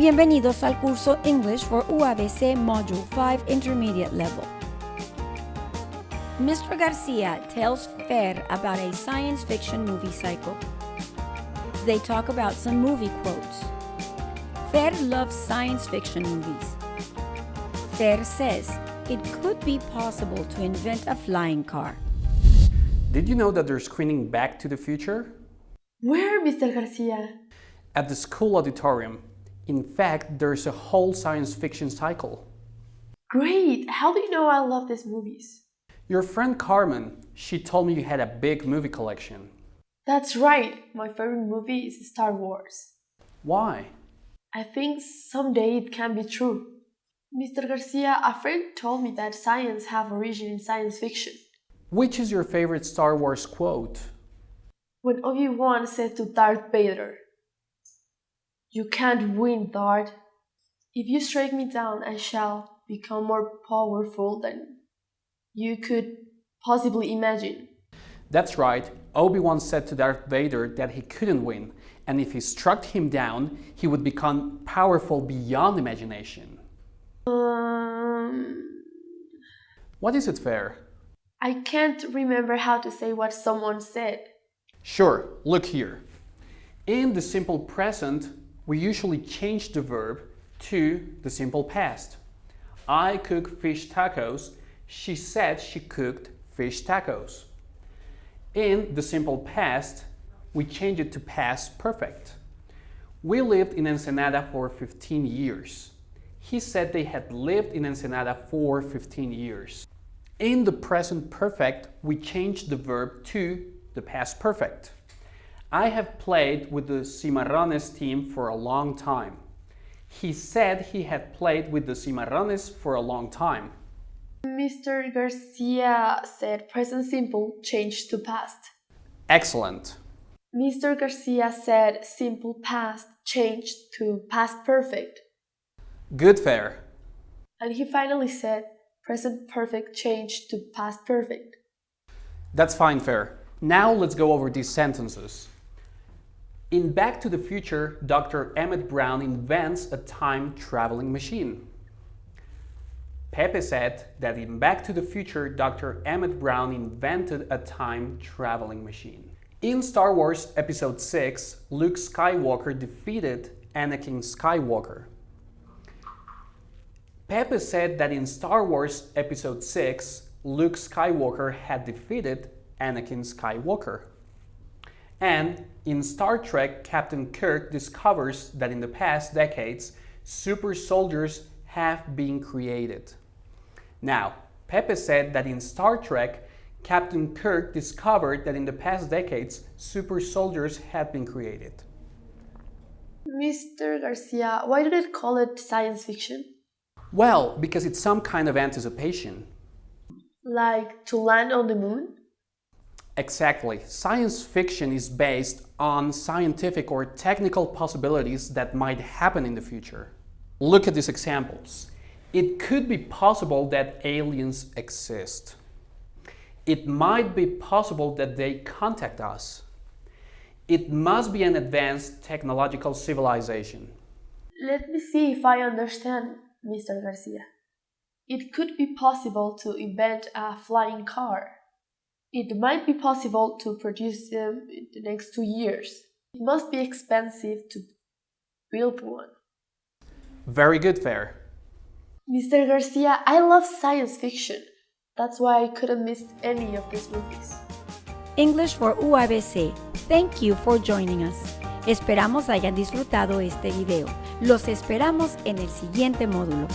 Bienvenidos al curso English for UABC Module 5 Intermediate Level. Mr. Garcia tells Fer about a science fiction movie cycle. They talk about some movie quotes. Fer loves science fiction movies. Fer says it could be possible to invent a flying car. Did you know that they're screening Back to the Future? Where, Mr. Garcia? At the school auditorium. In fact, there's a whole science fiction cycle. Great! How do you know I love these movies? Your friend Carmen, she told me you had a big movie collection. That's right! My favorite movie is Star Wars. Why? I think someday it can be true. Mr. Garcia, a friend told me that science have origin in science fiction. Which is your favorite Star Wars quote? When Obi-Wan said to Darth Vader, "You can't win, Darth. If you strike me down, I shall become more powerful than you could possibly imagine." That's right, Obi-Wan said to Darth Vader that he couldn't win, and if he struck him down, he would become powerful beyond imagination. What is it, Fer? I can't remember how to say what someone said. Sure, look here. In the simple present, we usually change the verb to the simple past. I cook fish tacos. She said she cooked fish tacos. In the simple past, we change it to past perfect. We lived in Ensenada for 15 years. He said they had lived in Ensenada for 15 years. In the present perfect, we change the verb to the past perfect. I have played with the Cimarrones team for a long time. He said he had played with the Cimarrones for a long time. Mr. Garcia said present simple changed to past. Excellent. Mr. Garcia said simple past changed to past perfect. Good, Fer. And he finally said present perfect changed to past perfect. That's fine, Fer. Now let's go over these sentences. In Back to the Future, Dr. Emmett Brown invents a time-traveling machine. Pepe said that in Back to the Future, Dr. Emmett Brown invented a time-traveling machine. In Star Wars Episode 6, Luke Skywalker defeated Anakin Skywalker. Pepe said that in Star Wars Episode 6, Luke Skywalker had defeated Anakin Skywalker. And in Star Trek, Captain Kirk discovers that in the past decades, super soldiers have been created. Now, Pepe said that in Star Trek, Captain Kirk discovered that in the past decades, super soldiers had been created. Mr. Garcia, why do they call it science fiction? Well, because it's some kind of anticipation. Like to land on the moon? Exactly. Science fiction is based on scientific or technical possibilities that might happen in the future. Look at these examples. It could be possible that aliens exist. It might be possible that they contact us. It must be an advanced technological civilization. Let me see if I understand, Mr. Garcia. It could be possible to invent a flying car. It might be possible to produce them in the next 2 years. It must be expensive to build one. Very good, Fer. Mr. Garcia, I love science fiction. That's why I couldn't miss any of these movies. English for UABC. Thank you for joining us. Esperamos hayan disfrutado este video. Los esperamos en el siguiente módulo.